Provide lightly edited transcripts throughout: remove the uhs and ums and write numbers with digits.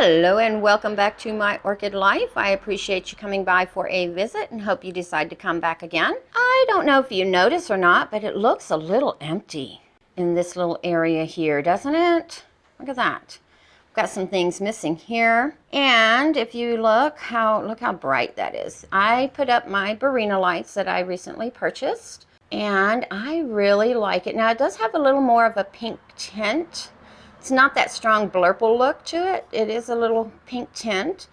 Hello and welcome back to my orchid life. I appreciate you coming by for a visit and hope you decide to come back again. I don't know if you notice or not, but it looks a little empty in this little area here, doesn't it? Look at that. Got some things missing here. And if you look how bright that is. I put up my Barrina lights that I recently purchased and I really like it. Now it does have a little more of a pink tint. It's not that strong blurple look to it. It is a little pink tint.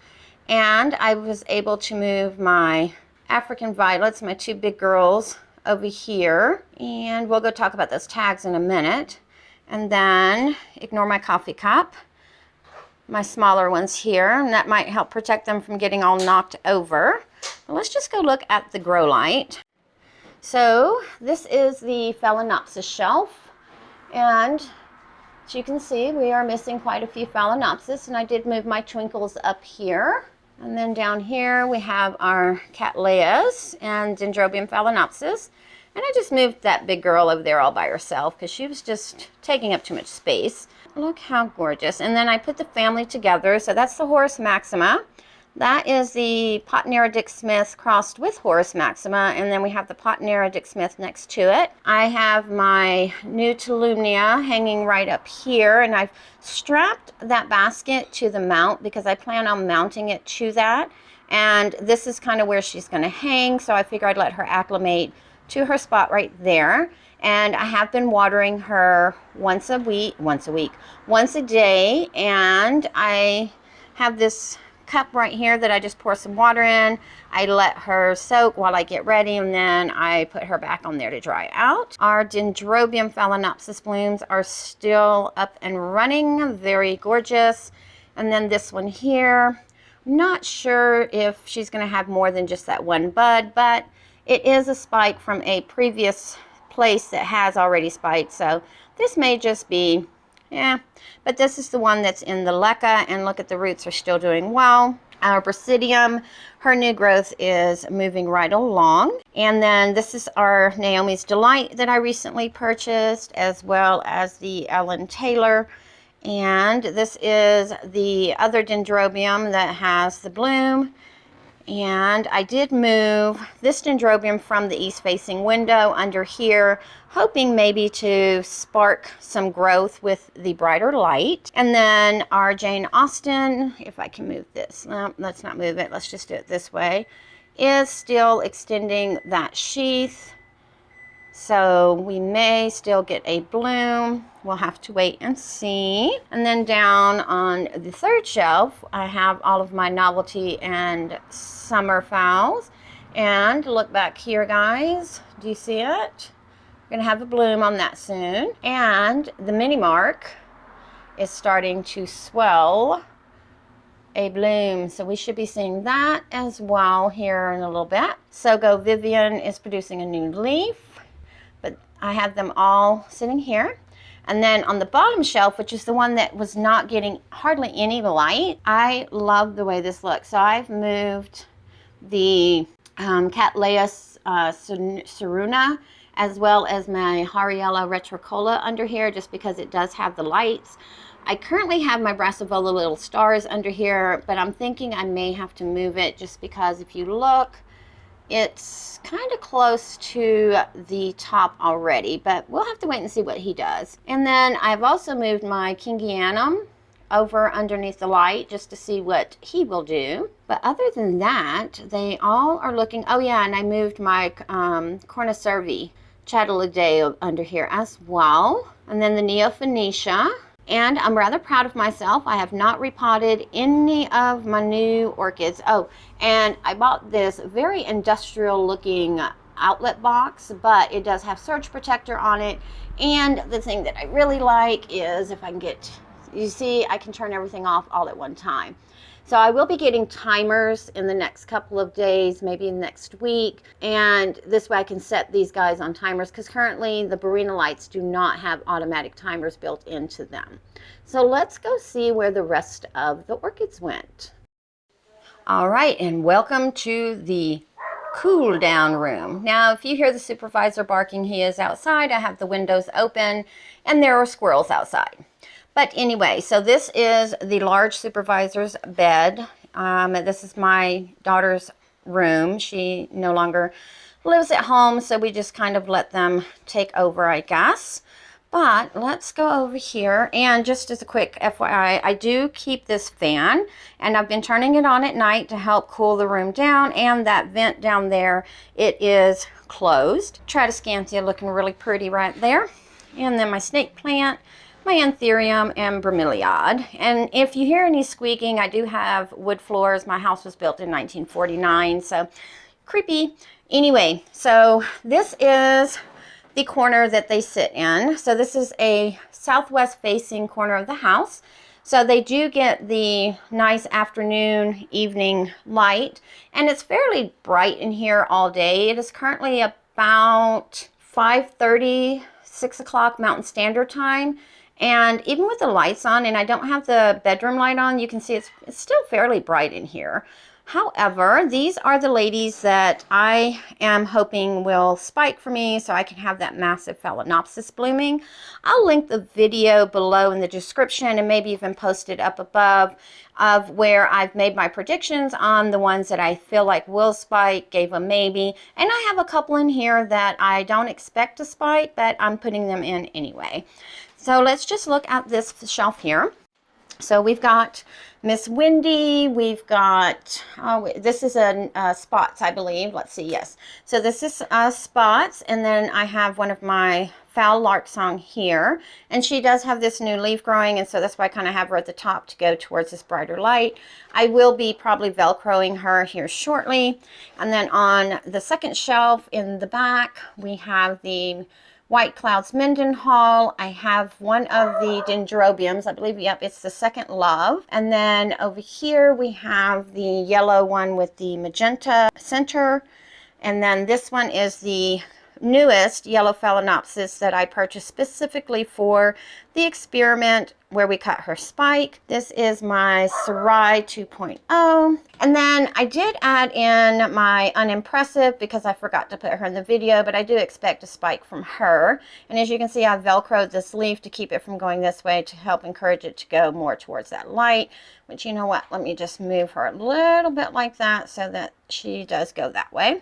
And I was able to move my African violets, my two big girls, over here. And we'll go talk about those tags in a minute. And then ignore my coffee cup. My smaller ones here, and that might help protect them from getting all knocked over. But let's just go look at the grow light. So this is the Phalaenopsis Shelf. And as you can see, we are missing quite a few Phalaenopsis, and I did move my twinkles up here. And then down here we have our Cattleyas and Dendrobium Phalaenopsis. And I just moved that big girl over there all by herself because she was just taking up too much space. Look how gorgeous. And then I put the family together. So that's the Horus Maxima. That is the Potnera Dick Smith crossed with Horus Maxima, and then we have the Potnera Dick Smith next to it. I have my new Tolumnia hanging right up here, and I've strapped that basket to the mount because I plan on mounting it to that. And this is kind of where she's going to hang, so I figure I'd let her acclimate to her spot right there. And I have been watering her once a day, and I have this cup right here that I just pour some water in. I let her soak while I get ready, and then I put her back on there to dry out. Our Dendrobium Phalaenopsis blooms are still up and running, very gorgeous. And then this one here, I'm not sure if she's going to have more than just that one bud, but it is a spike from a previous place that has already spiked, so this may just be, but this is the one that's in the leca, and look at the roots are still doing well. Our Basidium, her new growth is moving right along. And then this is our Naomi's Delight that I recently purchased, as well as the Ellen Taylor. And this is the other Dendrobium that has the bloom. And I did move this Dendrobium from the east-facing window under here, hoping maybe to spark some growth with the brighter light. And then our Jane Austen, if I can move this, no, let's not move it, let's just do it this way, is still extending that sheath. So we may still get a bloom. We'll have to wait and see. And then down on the third shelf, I have all of my novelty and summer phals. And look back here, guys. Do you see it? We're gonna have a bloom on that soon. And the mini mark is starting to swell a bloom, so we should be seeing that as well here in a little bit. So Go Vivian is producing a new leaf. But I have them all sitting here. And then on the bottom shelf, which is the one that was not getting hardly any light, I love the way this looks. So I've moved the Cattleyas Ceruna, as well as my Hariella retrocola under here, just because it does have the lights. I currently have my Brassavola Little Stars under here, but I'm thinking I may have to move it just because if you look, it's kind of close to the top already, but we'll have to wait and see what he does. And then I've also moved my Kingianum over underneath the light just to see what he will do. But other than that, they all are looking, oh yeah, and I moved my Cornicervi Chateladeae under here as well. And then the Neophonetia. And I'm rather proud of myself. I have not repotted any of my new orchids. Oh, and I bought this very industrial looking outlet box, but it does have surge protector on it. And the thing that I really like is if I can get, you see, I can turn everything off all at one time. So I will be getting timers in the next couple of days, maybe next week. And this way I can set these guys on timers because currently the Barrina lights do not have automatic timers built into them. So let's go see where the rest of the orchids went. All right, and welcome to the cool down room. Now, if you hear the supervisor barking, he is outside. I have the windows open and there are squirrels outside. But anyway, so this is the large supervisor's bed. This is my daughter's room. She no longer lives at home, so we just kind of let them take over, I guess. But let's go over here, and just as a quick FYI, I do keep this fan, and I've been turning it on at night to help cool the room down, and that vent down there, it is closed. Tradescantia looking really pretty right there. And then my snake plant, my anthurium, and bromeliad. And if you hear any squeaking, I do have wood floors. My house was built in 1949, so creepy. Anyway, so this is the corner that they sit in. So this is a southwest facing corner of the house. So they do get the nice afternoon, evening light, and it's fairly bright in here all day. It is currently about 5:30, 6 o'clock Mountain Standard Time. And even with the lights on, and I don't have the bedroom light on, you can see it's still fairly bright in here. However, these are the ladies that I am hoping will spike for me so I can have that massive Phalaenopsis blooming. I'll link the video below in the description and maybe even post it up above of where I've made my predictions on the ones that I feel like will spike, gave a maybe. And I have a couple in here that I don't expect to spike, but I'm putting them in anyway. So let's just look at this shelf here. So we've got Miss Wendy, we've got, this is a spots, I believe. Let's see, yes. So this is spots, and then I have one of my foul lark song here. And she does have this new leaf growing, and so that's why I kind of have her at the top to go towards this brighter light. I will be probably Velcroing her here shortly. And then on the second shelf in the back, we have the White Clouds Mendenhall. I have one of the dendrobiums. I believe, yep, it's the Second Love. And then over here we have the yellow one with the magenta center. And then this one is the newest yellow Phalaenopsis that I purchased specifically for the experiment where we cut her spike. This is my Sarai 2.0. And then I did add in my unimpressive because I forgot to put her in the video, but I do expect a spike from her. And as you can see, I've Velcroed this leaf to keep it from going this way to help encourage it to go more towards that light. Which, you know what, let me just move her a little bit like that so that she does go that way.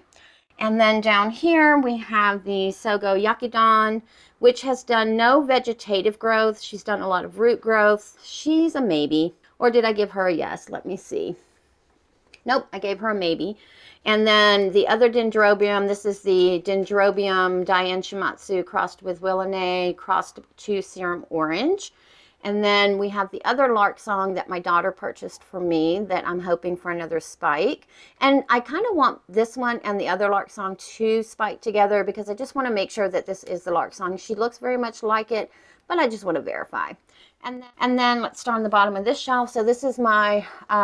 And then down here we have the Sogo Yakidon, which has done no vegetative growth. She's done a lot of root growth. She's a maybe. Or did I give her a yes? Let me see. Nope, I gave her a maybe. And then the other dendrobium, this is the Dendrobium Diane Shimatsu crossed with Willinea, crossed to Serum Orange. And then we have the other lark song that my daughter purchased for me that I'm hoping for another spike. And I kind of want this one and the other lark song to spike together because I just want to make sure that this is the lark song. She looks very much like it, but I just want to verify. And then let's start on the bottom of this shelf. So this is my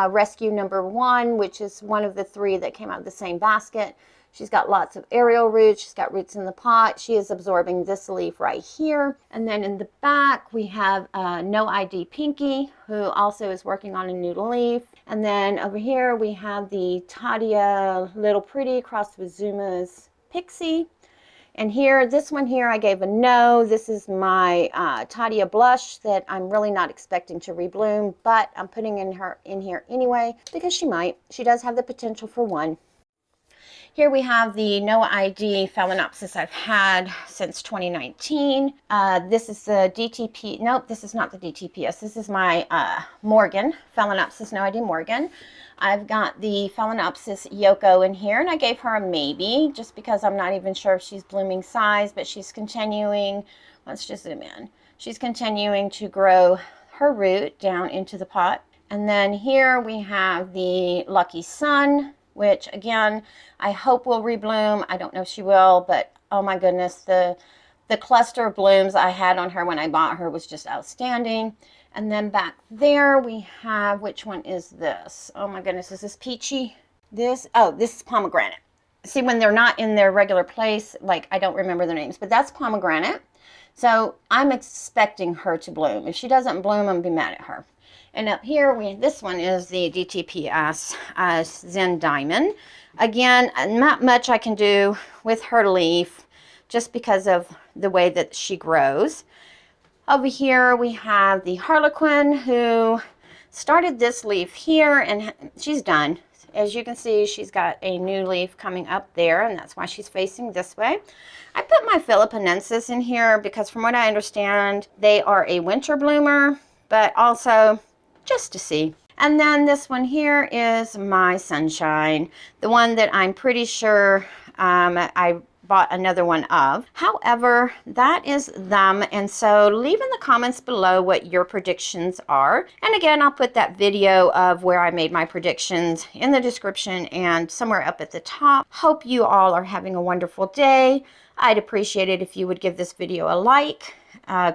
rescue number 1, which is one of the 3 that came out of the same basket. She's got lots of aerial roots. She's got roots in the pot. She is absorbing this leaf right here. And then in the back, we have No ID Pinky, who also is working on a new leaf. And then over here, we have the Tadia Little Pretty crossed with Zuma's Pixie. And here, this one here, I gave a no. This is my Tadia Blush that I'm really not expecting to rebloom, but I'm putting in here anyway because she might. She does have the potential for one. Here we have the No ID Phalaenopsis I've had since 2019. This is the DTP, nope, this is not the DTPS. This is my Morgan, Phalaenopsis No ID Morgan. I've got the Phalaenopsis Yoko in here, and I gave her a maybe, just because I'm not even sure if she's blooming size, but she's continuing, let's just zoom in. She's continuing to grow her root down into the pot. And then here we have the Lucky Sun, which again, I hope will rebloom. I don't know if she will, but oh my goodness, the cluster of blooms I had on her when I bought her was just outstanding. And then back there we have, which one is this? Oh my goodness, is this Peachy? This is Pomegranate. See, when they're not in their regular place, like I don't remember their names, but that's Pomegranate. So I'm expecting her to bloom. If she doesn't bloom, I'm gonna be mad at her. And up here, this one is the DTPS Zen Diamond. Again, not much I can do with her leaf just because of the way that she grows. Over here we have the Harlequin, who started this leaf here, and she's done. As you can see, she's got a new leaf coming up there, and that's why she's facing this way. I put my Phalaenopsis in here because from what I understand, they are a winter bloomer, but also just to see. And then this one here is my Sunshine, the one that I'm pretty sure I bought another one of. However, that is them, and so leave in the comments below what your predictions are. And again, I'll put that video of where I made my predictions in the description and somewhere up at the top. Hope you all are having a wonderful day. I'd appreciate it if you would give this video a like.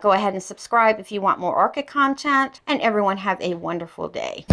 Go ahead and subscribe if you want more orchid content, and everyone have a wonderful day.